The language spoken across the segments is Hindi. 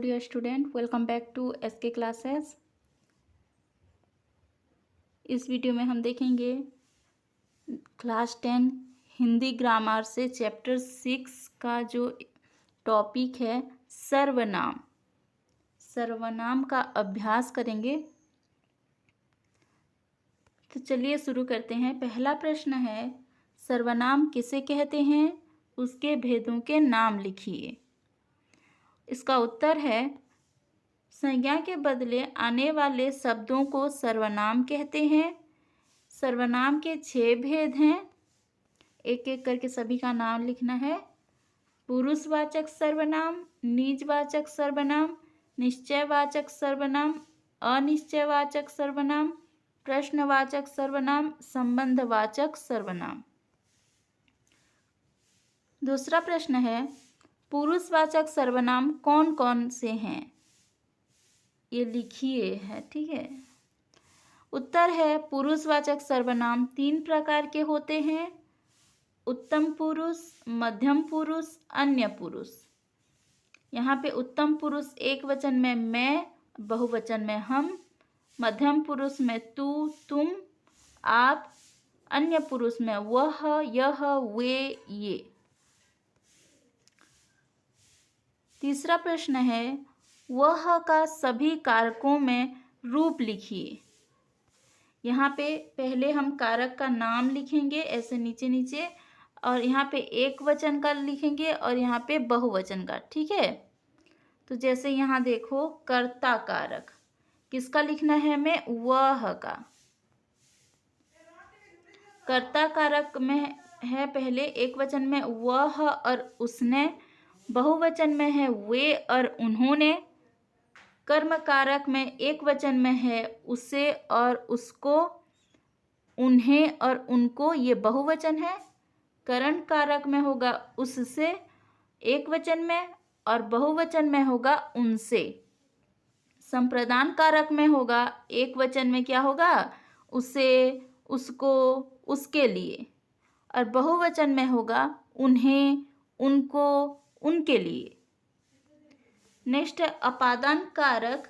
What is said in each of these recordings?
dear student, welcome back to SK classes। इस वीडियो में हम देखेंगे क्लास 10 हिंदी ग्रामर से चैप्टर 6 का जो टॉपिक है सर्वनाम। सर्वनाम का अभ्यास करेंगे। तो चलिए शुरू करते हैं। पहला प्रश्न है, सर्वनाम किसे कहते हैं? उसके भेदों के नाम लिखिए। इसका उत्तर है, संज्ञा के बदले आने वाले शब्दों को सर्वनाम कहते हैं। सर्वनाम के 6 भेद हैं। एक एक करके सभी का नाम लिखना है। पुरुषवाचक सर्वनाम, निजवाचक सर्वनाम, निश्चयवाचक सर्वनाम, अनिश्चयवाचक सर्वनाम, प्रश्नवाचक सर्वनाम, संबंधवाचक सर्वनाम। दूसरा प्रश्न है, पुरुषवाचक सर्वनाम कौन कौन से हैं? ये लिखिए है, ठीक है। उत्तर है, पुरुषवाचक सर्वनाम 3 प्रकार के होते हैं: उत्तम पुरुष, मध्यम पुरुष, अन्य पुरुष। यहाँ पे उत्तम पुरुष एक वचन में मैं, बहुवचन में हम, मध्यम पुरुष में तू, तुम, आप, अन्य पुरुष में वह, यह, वे, ये। तीसरा प्रश्न है, वह का सभी कारकों में रूप लिखिए। यहाँ पे पहले हम कारक का नाम लिखेंगे ऐसे नीचे नीचे, और यहाँ पे एक वचन का लिखेंगे और यहाँ पे बहुवचन का, ठीक है। तो जैसे यहाँ देखो, कर्ता कारक किसका लिखना है हमें? वह का। कर्ता कारक में है पहले एक वचन में वह और उसने, बहुवचन में है वे और उन्होंने, कर्म कारक में एक वचन में है उसे और उसको, उन्हें और उनको, ये बहुवचन है। करण कारक में होगा उससे एक वचन में और बहुवचन में होगा उनसे। संप्रदान कारक में होगा एक वचन में क्या होगा? उसे, उसको, उसके लिए, और बहुवचन में होगा उन्हें, उनको, उनके लिए। नेक्स्ट है अपादान कारक।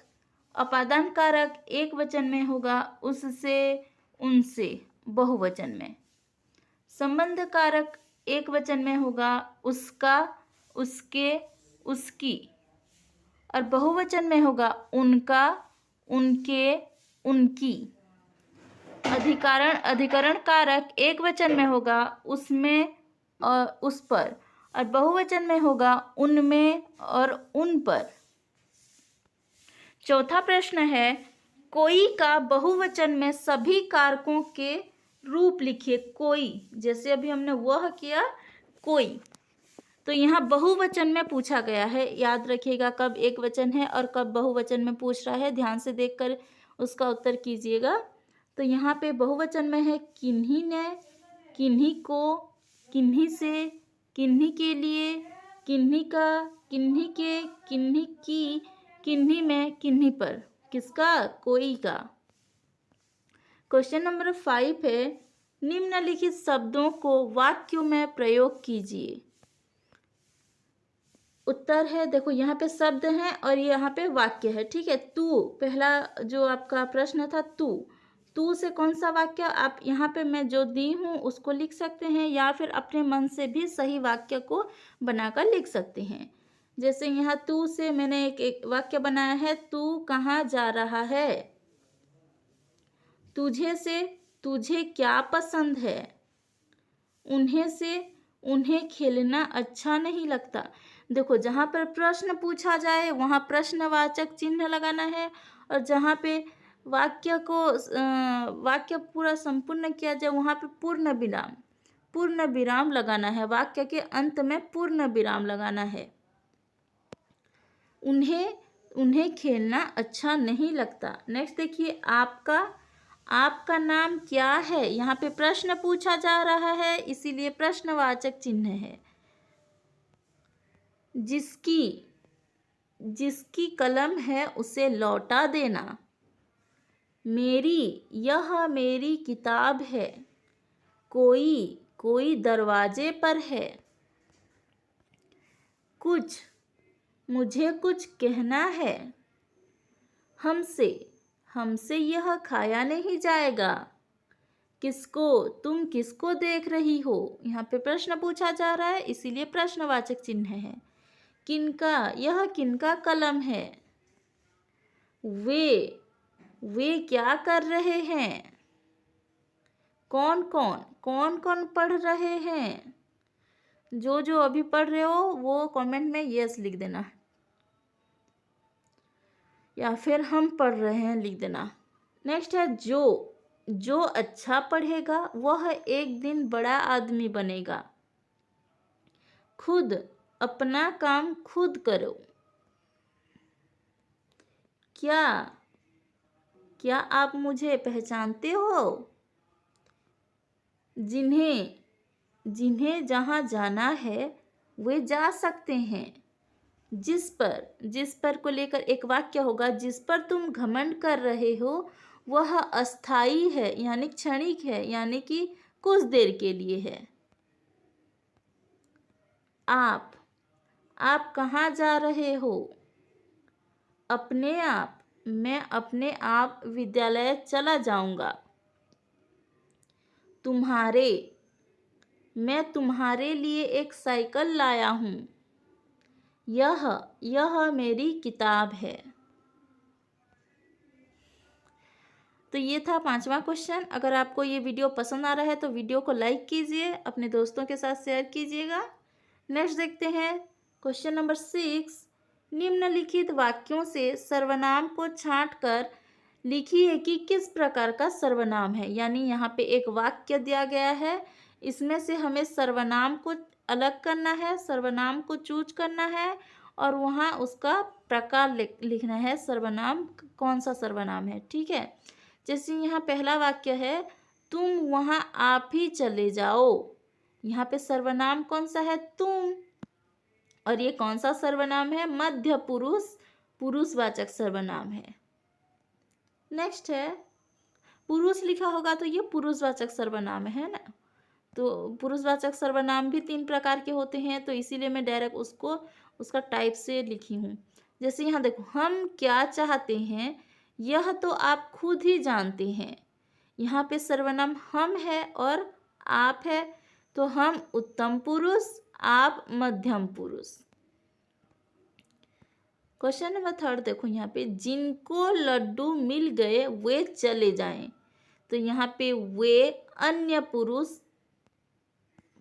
अपादान कारक एक वचन में होगा उससे, उनसे, बहुवचन में। संबंध कारक एक वचन में होगा उसका, उसके, उसकी, और बहुवचन में होगा उनका, उनके, उनकी। अधिकरण कारक एक वचन में होगा उसमें और उस पर, और बहुवचन में होगा उनमें और उन पर। चौथा प्रश्न है, कोई का बहुवचन में सभी कारकों के रूप लिखिए। कोई, जैसे अभी हमने वह किया, कोई। तो यहाँ बहुवचन में पूछा गया है, याद रखिएगा कब एक वचन है और कब बहुवचन में पूछ रहा है, ध्यान से देखकर उसका उत्तर कीजिएगा। तो यहाँ पे बहुवचन में है किन्हीं ने, किन्हीं को, किन्हीं से, किन्हीं के लिए, किन्हीं का, किन्हीं के, किन्हीं की, किन्हीं में, किन्हीं पर। किसका? कोई का। क्वेश्चन नंबर 5 है, निम्नलिखित शब्दों को वाक्यों में प्रयोग कीजिए। उत्तर है, देखो यहाँ पे शब्द हैं और यहाँ पे वाक्य है, ठीक है। तू, पहला जो आपका प्रश्न था, तू से कौन सा वाक्य? आप यहाँ पे मैं जो दी हूँ उसको लिख सकते हैं, या फिर अपने मन से भी सही वाक्य को बनाकर लिख सकते हैं। जैसे यहाँ तू से मैंने एक वाक्य बनाया है, तू कहाँ जा रहा है। तुझे से, तुझे क्या पसंद है। उन्हें से, उन्हें खेलना अच्छा नहीं लगता। देखो, जहाँ पर प्रश्न पूछा जाए वहाँ प्रश्नवाचक चिन्ह लगाना है, और जहाँ पे वाक्य पूरा संपूर्ण किया जाए वहाँ पे पूर्ण विराम लगाना है। वाक्य के अंत में पूर्ण विराम लगाना है। उन्हें खेलना अच्छा नहीं लगता। नेक्स्ट देखिए, आपका नाम क्या है। यहाँ पे प्रश्न पूछा जा रहा है, इसीलिए प्रश्नवाचक चिन्ह है। जिसकी कलम है उसे लौटा देना। यह मेरी किताब है। कोई दरवाजे पर है। कुछ, मुझे कुछ कहना है। हमसे, हमसे यह खाया नहीं जाएगा। किसको, तुम किसको देख रही हो? यहाँ पे प्रश्न पूछा जा रहा है, इसीलिए प्रश्नवाचक चिन्ह है। किनका, यह किनका कलम है? वे क्या कर रहे हैं? कौन कौन पढ़ रहे हैं? जो अभी पढ़ रहे हो वो कमेंट में यस लिख देना, या फिर हम पढ़ रहे हैं लिख देना। नेक्स्ट है जो अच्छा पढ़ेगा वह एक दिन बड़ा आदमी बनेगा। खुद, अपना काम खुद करो। क्या आप मुझे पहचानते हो? जिन्हें जहाँ जाना है वे जा सकते हैं। जिस पर को लेकर एक वाक्य होगा। जिस पर तुम घमंड कर रहे हो वह अस्थाई है, यानी क्षणिक है, यानी कि कुछ देर के लिए है। आप कहाँ जा रहे हो? अपने आप, मैं अपने आप विद्यालय चला जाऊंगा। मैं तुम्हारे लिए एक साइकिल लाया हूँ। यह मेरी किताब है। तो ये था 5वां क्वेश्चन। अगर आपको ये वीडियो पसंद आ रहा है तो वीडियो को लाइक कीजिए, अपने दोस्तों के साथ शेयर कीजिएगा। नेक्स्ट देखते हैं क्वेश्चन नंबर 6। निम्नलिखित वाक्यों से सर्वनाम को छांटकर लिखिए कि किस प्रकार का सर्वनाम है। यानी यहाँ पे एक वाक्य दिया गया है, इसमें से हमें सर्वनाम को अलग करना है, सर्वनाम को चूज करना है और वहाँ उसका प्रकार लिखना है, सर्वनाम कौन सा सर्वनाम है। ठीक है, जैसे यहाँ पहला वाक्य है, तुम वहाँ आप ही चले जाओ। यहाँ पे सर्वनाम कौन सा है? तुम। और ये कौन सा सर्वनाम है? मध्य पुरुष, पुरुषवाचक सर्वनाम है। नेक्स्ट है, पुरुष लिखा होगा तो ये पुरुषवाचक सर्वनाम है ना। तो पुरुषवाचक सर्वनाम भी 3 प्रकार के होते हैं, तो इसीलिए मैं डायरेक्ट उसका टाइप से लिखी हूँ। जैसे यहाँ देखो, हम क्या चाहते हैं यह तो आप खुद ही जानते हैं। यहाँ पे सर्वनाम हम है और आप है, तो हम उत्तम पुरुष, आप मध्यम पुरुष। क्वेश्चन नंबर 3 देखो, यहाँ पे जिनको लड्डू मिल गए वे चले जाएं। तो यहाँ पे वे अन्य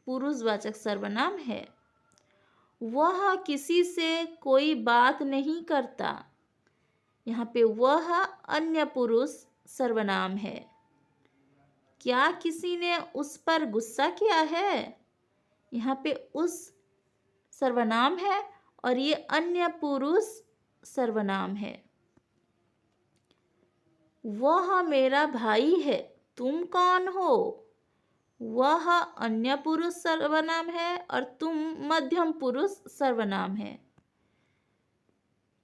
पुरुषवाचक सर्वनाम है। वह किसी से कोई बात नहीं करता। यहाँ पे वह अन्य पुरुष सर्वनाम है। क्या किसी ने उस पर गुस्सा किया है? यहाँ पे उस सर्वनाम है और ये अन्य पुरुष सर्वनाम है। वह मेरा भाई है, तुम कौन हो? वह अन्य पुरुष सर्वनाम है और तुम मध्यम पुरुष सर्वनाम है।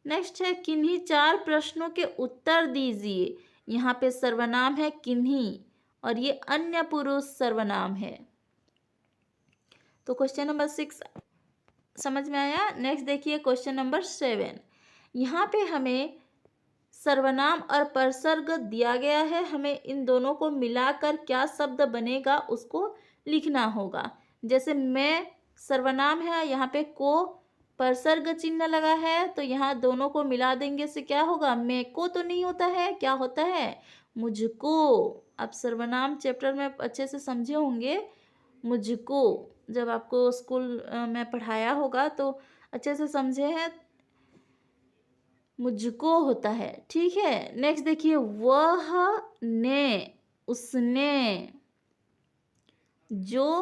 नेक्स्ट है, किन्हीं 4 प्रश्नों के उत्तर दीजिए। यहाँ पे सर्वनाम है किन्हीं और ये अन्य पुरुष सर्वनाम है। तो क्वेश्चन नंबर 6 समझ में आया। नेक्स्ट देखिए क्वेश्चन नंबर 7। यहाँ पे हमें सर्वनाम और परसर्ग दिया गया है, हमें इन दोनों को मिलाकर क्या शब्द बनेगा उसको लिखना होगा। जैसे मैं सर्वनाम है, यहाँ पे को परसर्ग चिन्ह लगा है, तो यहाँ दोनों को मिला देंगे से क्या होगा? मैं को तो नहीं होता है, क्या होता है? मुझको। आप सर्वनाम चैप्टर में अच्छे से समझे होंगे। मुझको जब आपको स्कूल में पढ़ाया होगा तो अच्छे से समझे हैं, मुझको होता है। ठीक है, नेक्स्ट देखिए, वह ने, उसने। जो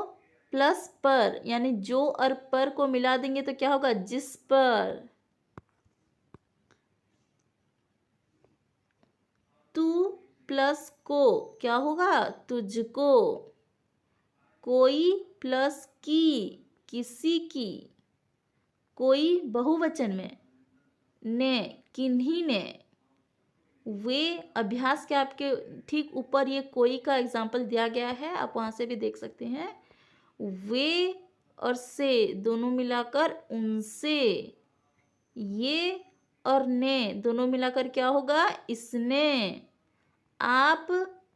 प्लस पर, यानी जो और पर को मिला देंगे तो क्या होगा? जिस पर। तू प्लस को क्या होगा? तुझको। कोई प्लस की, किसी की। कोई बहुवचन में, ने, किन्हीं ने। वे अभ्यास के आपके ठीक ऊपर ये कोई का एग्जाम्पल दिया गया है, आप वहाँ से भी देख सकते हैं। वे और से दोनों मिलाकर उनसे। ये और ने दोनों मिलाकर क्या होगा? इसने। आप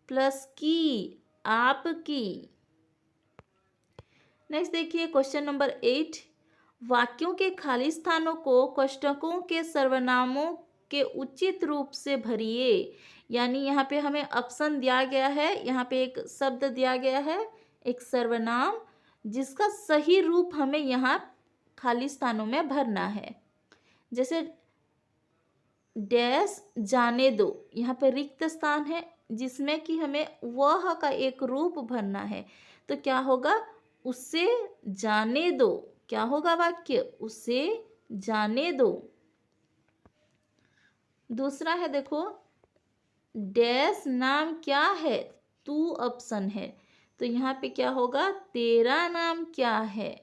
प्लस की, आपकी। नेक्स्ट देखिए क्वेश्चन नंबर 8। वाक्यों के खाली स्थानों को कोष्ठकों के सर्वनामों के उचित रूप से भरिए। यानी यहाँ पे हमें ऑप्शन दिया गया है, यहाँ पे एक शब्द दिया गया है, एक सर्वनाम, जिसका सही रूप हमें यहाँ खाली स्थानों में भरना है। जैसे डैश जाने दो, यहाँ पे रिक्त स्थान है जिसमें कि हमें वह का एक रूप भरना है। तो क्या होगा? उसे जाने दो। क्या होगा वाक्य? उसे जाने दो। दूसरा है देखो, डैश नाम क्या है? तू ऑप्शन है, तो यहाँ पे क्या होगा? तेरा नाम क्या है?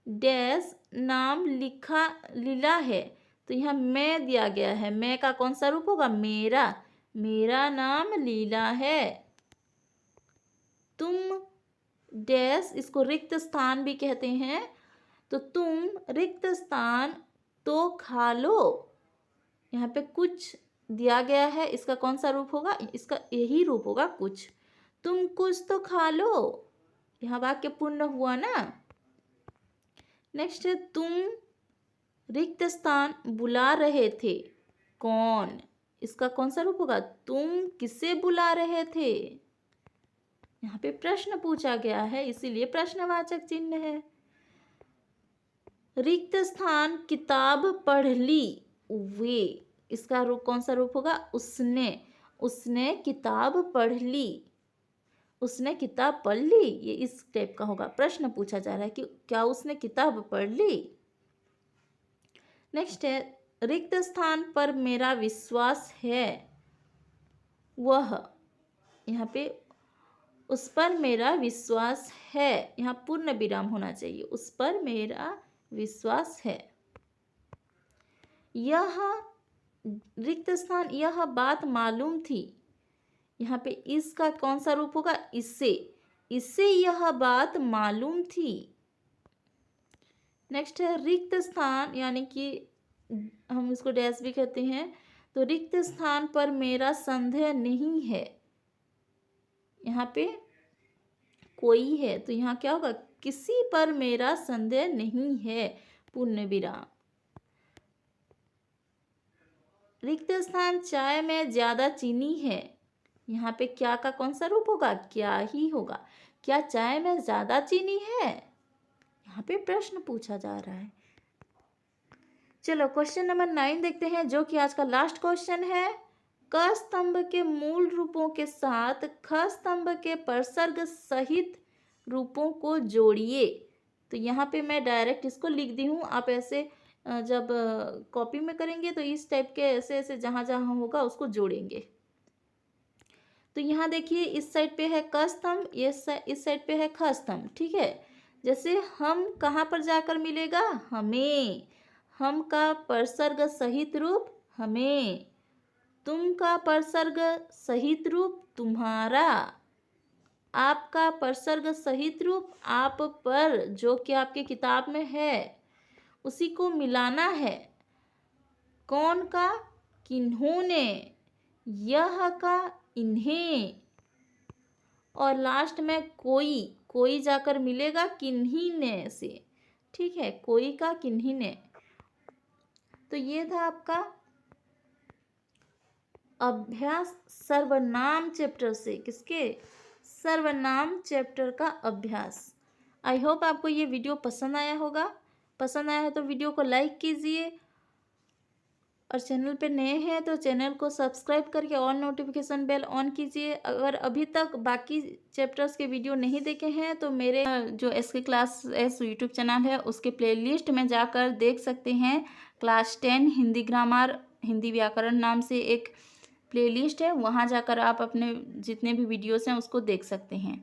डैश नाम लीला है, तो यहाँ मैं दिया गया है, मैं का कौन सा रूप होगा? मेरा। मेरा नाम लीला है। तुम डैश, इसको रिक्त स्थान भी कहते हैं, तो तुम रिक्त स्थान तो खा लो। यहाँ पे कुछ दिया गया है, इसका कौन सा रूप होगा? इसका यही रूप होगा, कुछ। तुम कुछ तो खा लो। यहाँ वाक्य पूर्ण हुआ ना। नेक्स्ट है, तुम रिक्त स्थान बुला रहे थे। कौन? इसका कौन सा रूप होगा? तुम किसे बुला रहे थे? यहाँ पे प्रश्न पूछा गया है, इसीलिए प्रश्नवाचक चिन्ह है। रिक्त स्थान किताब पढ़ ली। वे, इसका रूप कौन सा रूप होगा? उसने। उसने किताब पढ़ ली। उसने किताब पढ़ ली, ये इस टाइप का होगा। प्रश्न पूछा जा रहा है कि क्या उसने किताब पढ़ ली। नेक्स्ट है, रिक्त स्थान पर मेरा विश्वास है। वह, यहाँ पे उस पर मेरा विश्वास है, यहाँ पूर्ण विराम होना चाहिए। उस पर मेरा विश्वास है। यह रिक्त स्थान, यह बात मालूम थी। यहाँ पे इसका कौन सा रूप होगा? इससे। इससे यह बात मालूम थी। नेक्स्ट है, रिक्त स्थान, यानी कि हम इसको डैश भी कहते हैं, तो रिक्त स्थान पर मेरा संदेह नहीं है। यहाँ पे कोई है, तो यहाँ क्या होगा? किसी पर मेरा संदेह नहीं है, पूर्ण विराम। रिक्त स्थान, चाय में ज्यादा चीनी है। यहाँ पे क्या का कौन सा रूप होगा? क्या ही होगा। क्या चाय में ज्यादा चीनी है? यहाँ पे प्रश्न पूछा जा रहा है। चलो क्वेश्चन नंबर 9 देखते हैं, जो कि आज का लास्ट क्वेश्चन है। क स्तंभ के मूल रूपों के साथ ख स्तंभ के परसर्ग सहित रूपों को जोड़िए। तो यहाँ पे मैं डायरेक्ट इसको लिख दी हूँ। आप ऐसे जब कॉपी में करेंगे तो इस टाइप के ऐसे ऐसे जहाँ जहाँ होगा उसको जोड़ेंगे। तो यहाँ देखिए, इस साइड पे है क स्तंभ, इस साइड पे है ख स्तंभ। ठीक है, जैसे हम कहाँ पर जाकर मिलेगा? हमें। हम का परसर्ग सहित रूप हमें। तुम का परसर्ग सहित रूप तुम्हारा। आपका परसर्ग सहित रूप आप पर, जो कि आपकी किताब में है, उसी को मिलाना है। कौन का? किन्होंने। यह का इन्हें। और लास्ट में कोई, कोई जाकर मिलेगा किन्हीं ने से। ठीक है, कोई का किन्हीं ने। तो ये था आपका अभ्यास सर्वनाम चैप्टर से। किसके? सर्वनाम चैप्टर का अभ्यास। आई होप आपको ये वीडियो पसंद आया होगा। पसंद आया है तो वीडियो को लाइक कीजिए, और चैनल पे नए हैं तो चैनल को सब्सक्राइब करके ऑल नोटिफिकेशन बेल ऑन कीजिए। अगर अभी तक बाकी चैप्टर्स के वीडियो नहीं देखे हैं तो मेरे जो SK class S YouTube channel है उसके प्लेलिस्ट में जाकर देख सकते हैं। क्लास 10 हिंदी ग्रामर, हिंदी व्याकरण नाम से एक प्लेलिस्ट है, वहाँ जाकर आप अपने जितने भी वीडियोस हैं उसको देख सकते हैं।